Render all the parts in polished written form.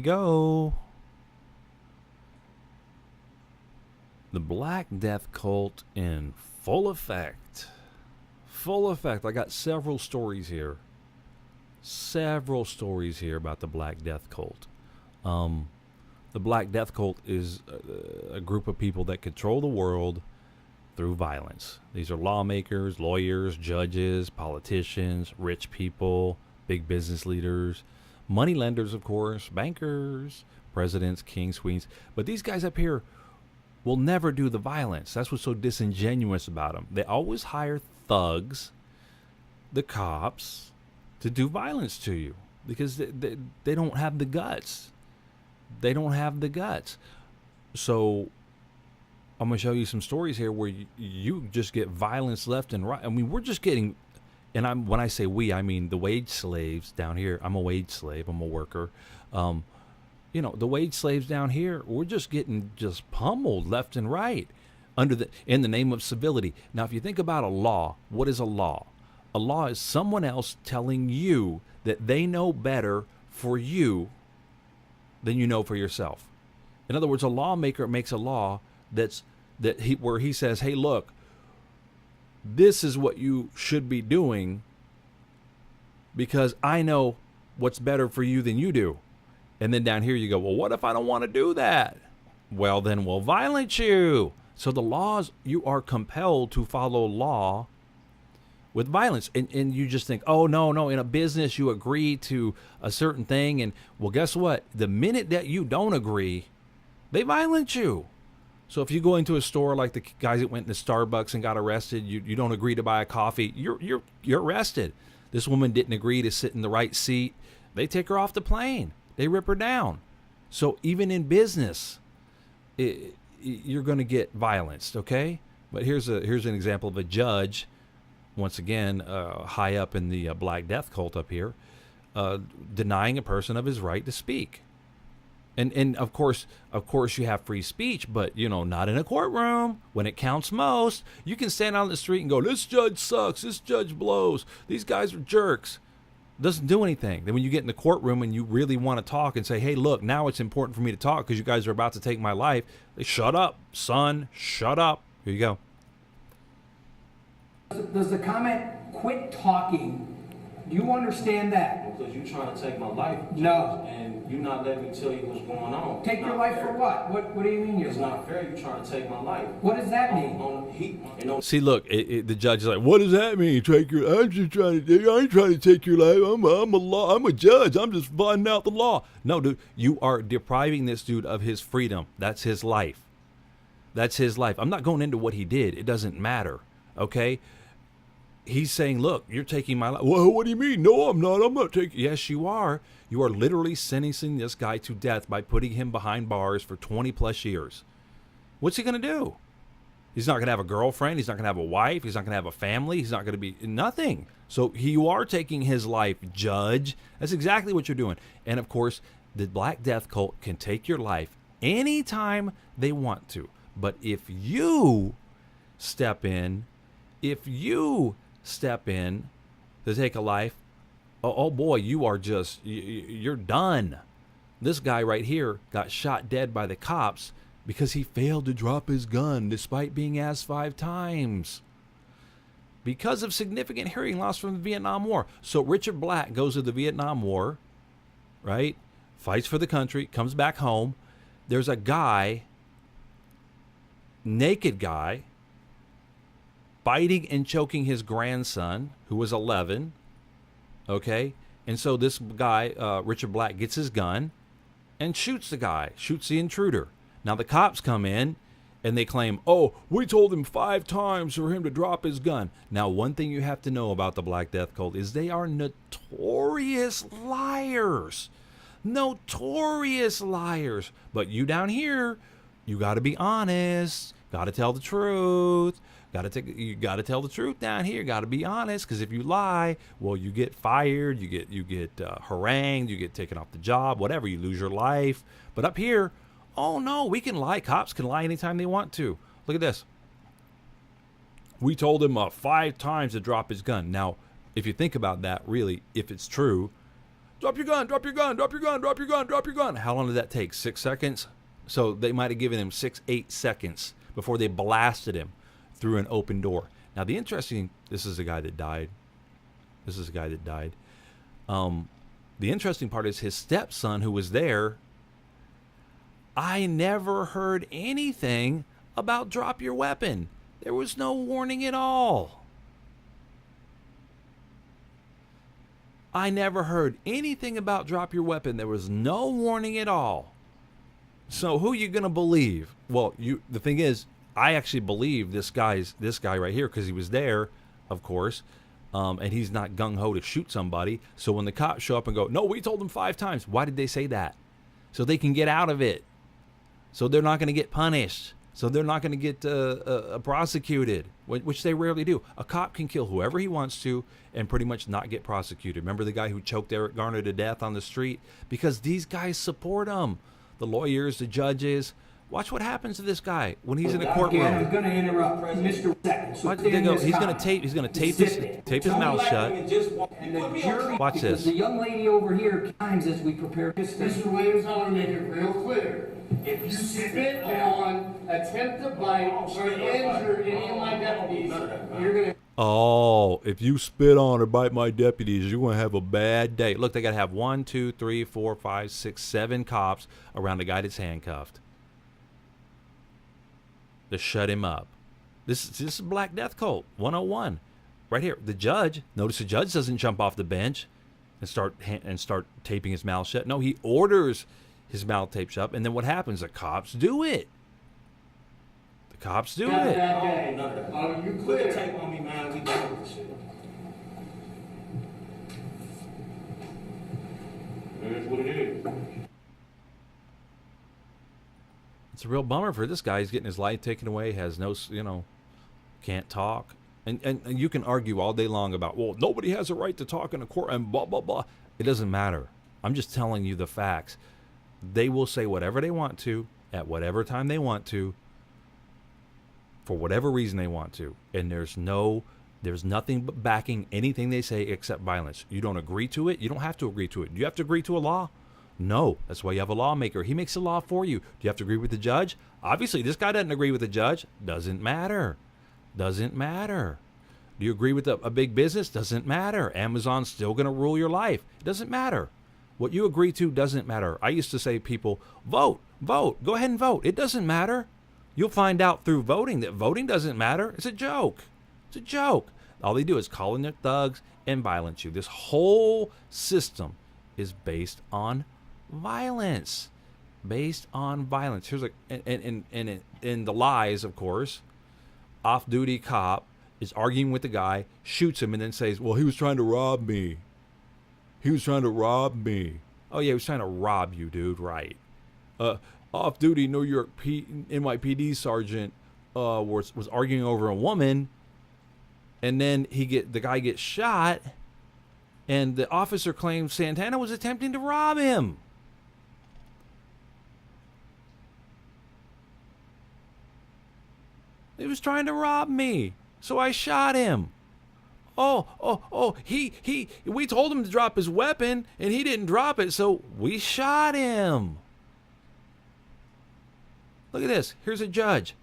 go. The Black Death cult in full effect. Full effect. I got several stories here. Several stories here about the Black Death cult. The Black Death cult is a group of people that control the world through violence. These are lawmakers, lawyers, judges, politicians, rich people, big business leaders, money lenders, of course, bankers, presidents, kings, queens. But these guys up here will never do the violence. That's what's so disingenuous about them. They always hire thugs, the cops, to do violence to you because they don't have the guts. They don't have the guts. So I'm going to show you some stories here where you just get violence left and right. I mean, we're just getting, and when I say we, I mean the wage slaves down here. I'm a wage slave. I'm a worker. You know, the wage slaves down here, we're just getting just pummeled left and right in the name of civility. Now, if you think about a law, what is a law? A law is someone else telling you that they know better for you than you know for yourself. In other words, a lawmaker makes a law where he says, hey, look, this is what you should be doing because I know what's better for you than you do. And then down here you go, well, what if I don't want to do that? Well, then we'll violate you. So the laws, you are compelled to follow law with violence. And you just think, oh, no, in a business you agree to a certain thing. And well, guess what? The minute that you don't agree, they violate you. So if you go into a store like the guys that went into Starbucks and got arrested, you don't agree to buy a coffee, you're arrested. This woman didn't agree to sit in the right seat. They take her off the plane. They rip her down. So even in business, you're going to get violenced, okay? But here's an example of a judge, once again, high up in the Black Death cult up here, denying a person of his right to speak. And of course you have free speech, but not in a courtroom when it counts most. You can stand out on the street and go, this judge sucks, this judge blows, these guys are jerks. Doesn't do anything. Then when you get in the courtroom and you really want to talk and say, hey, look, now it's important for me to talk because you guys are about to take my life, they shut up, son, shut up. Here you go. Does the comment quit talking? Do you understand that? Because you're trying to take my life. No. And you're not letting me tell you what's going on. Take your life for what? What do you mean It's not fair. You're trying to take my life. What does that mean? See, look, the judge is like, what does that mean? I'm just trying to. I ain't trying to take your life. I'm a judge. I'm just finding out the law. No, dude, you are depriving this dude of his freedom. That's his life. That's his life. I'm not going into what he did. It doesn't matter. Okay. He's saying, look, you're taking my life. Well, what do you mean? No, I'm not. I'm not taking. Yes, you are. You are literally sentencing this guy to death by putting him behind bars for 20 plus years. What's he going to do? He's not going to have a girlfriend. He's not going to have a wife. He's not going to have a family. He's not going to be nothing. So you are taking his life, judge. That's exactly what you're doing. And of course, the Black Death cult can take your life anytime they want to. But if you step in to take a life, oh boy, you're done. This guy right here got shot dead by the cops because he failed to drop his gun despite being asked 5 times because of significant hearing loss from the Vietnam War. So Richard Black goes to the Vietnam War, right? Fights for the country, comes back home. There's a guy, naked guy, biting and choking his grandson, who was 11, okay? And so this guy, Richard Black, gets his gun and shoots the guy, shoots the intruder. Now the cops come in and they claim, oh, we told him 5 times for him to drop his gun. Now, one thing you have to know about the Black Death cult is they are notorious liars. Notorious liars. But you down here, you got to be honest, got to tell the truth. You got to tell the truth down here. Got to be honest, because if you lie, well, you get fired, you get harangued, you get taken off the job, whatever. You lose your life. But up here, oh no, we can lie. Cops can lie anytime they want to. Look at this. We told him 5 times to drop his gun. Now, if you think about that, really, if it's true, drop your gun, drop your gun, drop your gun, drop your gun, drop your gun. How long did that take? 6 seconds? So they might have given him 6, 8 seconds before they blasted him through an open door. Now this is a guy that died. This is a guy that died. The interesting part is his stepson who was there. I never heard anything about drop your weapon. There was no warning at all. I never heard anything about drop your weapon. There was no warning at all. So who are you gonna believe? Well, the thing is, I actually believe this guy right here because he was there, of course, and he's not gung ho to shoot somebody. So when the cops show up and go, no, we told them 5 times. Why did they say that? So they can get out of it. So they're not going to get punished. So they're not going to get prosecuted, which they rarely do. A cop can kill whoever he wants to and pretty much not get prosecuted. Remember the guy who choked Eric Garner to death on the street? Because these guys support him. The lawyers, the judges. Watch what happens to this guy when he's in a courtroom. I'm going to interrupt Mr. Second. So He's going to tape his mouth shut. And the jury, Watch this. The young lady over here times as we prepare. Mr. Williams, I want to make it real clear. If you spit on, attempt to bite, or injure any of my deputies, you're going to... Oh, if you spit on or bite my deputies, you're going to have a bad day. Look, they got to have 1, 2, 3, 4, 5, 6, 7 cops around the guy that's handcuffed to shut him up. This is Black Death Cult 101 right here. The judge, notice the judge doesn't jump off the bench and start taping his mouth shut. No, he orders his mouth taped shut, and then what happens? The cops do it. The cops do it. Are you clear? Take on me, man. We done with this shit. It is what it is. It's a real bummer for this guy. He's getting his life taken away, has no, can't talk. And you can argue all day long about, well, nobody has a right to talk in a court and blah, blah, blah. It doesn't matter. I'm just telling you the facts. They will say whatever they want to, at whatever time they want to, for whatever reason they want to. And there's nothing but backing anything they say except violence. You don't agree to it, you don't have to agree to it. Do you have to agree to a law? No. That's why you have a lawmaker. He makes a law for you. Do you have to agree with the judge? Obviously, this guy doesn't agree with the judge. Doesn't matter. Doesn't matter. Do you agree with a big business? Doesn't matter. Amazon's still going to rule your life. It doesn't matter. What you agree to doesn't matter. I used to say to people, vote, vote, go ahead and vote. It doesn't matter. You'll find out through voting that voting doesn't matter. It's a joke. It's a joke. All they do is call in their thugs and violence you. This whole system is based on violence. Based on violence. Here's and the lies, of course. Off-duty cop is arguing with the guy, shoots him, and then says, well, he was trying to rob me. He was trying to rob me. Oh, yeah, he was trying to rob you, dude. Right. Off-duty New York NYPD sergeant was arguing over a woman, and then the guy gets shot, and the officer claims Santana was attempting to rob him. He was trying to rob me, so I shot him. We told him to drop his weapon, and he didn't drop it, so we shot him. Look at this. Here's a judge.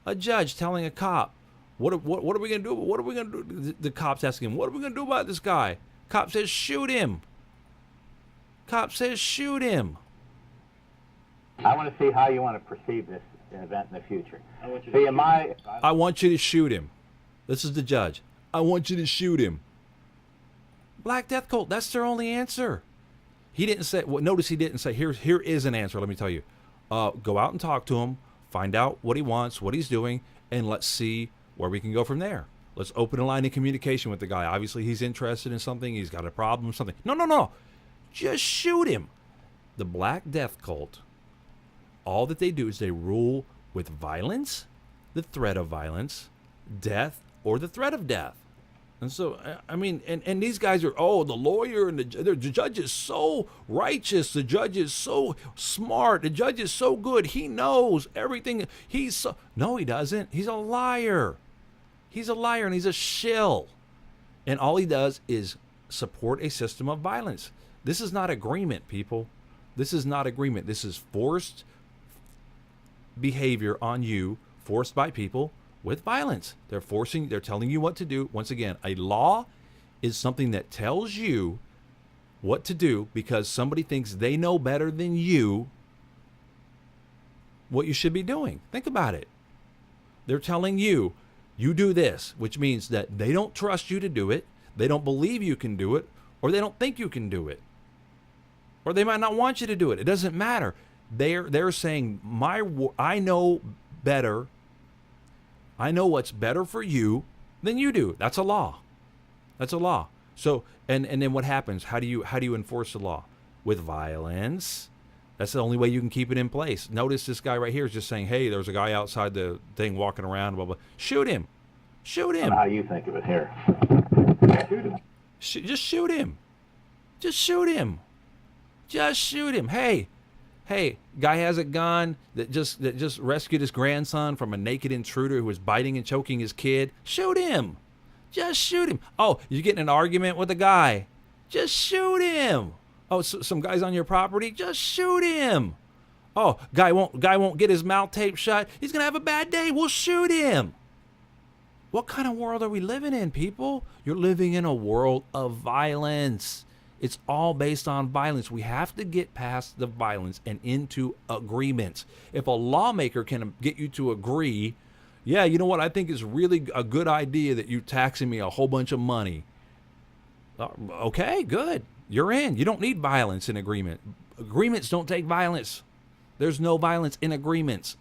A judge telling a cop, what are we going to do? What are we going to do? The cop's asking him, what are we going to do about this guy? Cop says, shoot him. Cop says, shoot him. I want to see how you want to perceive this event in the future. I want you to shoot him. This is the judge. I want you to shoot him. Black Death Cult, that's their only answer. He didn't say, well, notice he didn't say, here is an answer, let me tell you. Go out and talk to him, find out what he wants, what he's doing, and let's see where we can go from there. Let's open a line of communication with the guy. Obviously, he's interested in something, he's got a problem, something. No. Just shoot him. The Black Death Cult, all that they do is they rule with violence, the threat of violence, death, or the threat of death. And so, I mean, and these guys are, the lawyer and the judge is so righteous. The judge is so smart. The judge is so good. He knows everything. No, he doesn't. He's a liar. He's a liar and he's a shill. And all he does is support a system of violence. This is not agreement, people. This is not agreement. This is forced behavior on you, forced by people with violence. They're telling you what to do. Once again, a law is something that tells you what to do because somebody thinks they know better than you what you should be doing. Think about it. They're telling you, you do this, which means that they don't trust you to do it, they don't believe you can do it, or they don't think you can do it. Or they might not want you to do it. It doesn't matter. They're saying, I know better. I know what's better for you than you do. That's a law. That's a law. So, and then what happens? How do you enforce the law? With violence. That's the only way you can keep it in place. Notice this guy right here is just saying, hey, there's a guy outside the thing walking around, blah, blah. Shoot him. Shoot him. How you think of it here. Shoot him. Just shoot him. Just shoot him. Just shoot him. Hey, guy has a gun that just rescued his grandson from a naked intruder who was biting and choking his kid. Shoot him. Just shoot him. Oh, you're getting in an argument with a guy. Just shoot him. Oh, so some guy's on your property. Just shoot him. Oh, guy won't get his mouth taped shut. He's gonna have a bad day. We'll shoot him. What kind of world are we living in, people? You're living in a world of violence. It's all based on violence. We have to get past the violence and into agreements. If a lawmaker can get you to agree, yeah, you know what? I think it's really a good idea that you taxing me a whole bunch of money. Okay, good. You're in. You don't need violence in agreement. Agreements don't take violence. There's no violence in agreements.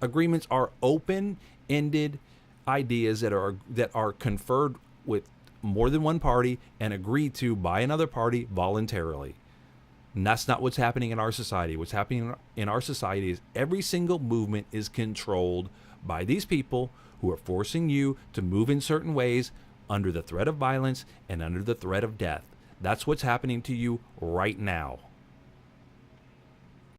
Agreements are open-ended ideas that are conferred with more than one party and agreed to by another party voluntarily. And that's not what's happening in our society. What's happening in our society is every single movement is controlled by these people who are forcing you to move in certain ways under the threat of violence and under the threat of death. That's what's happening to you right now.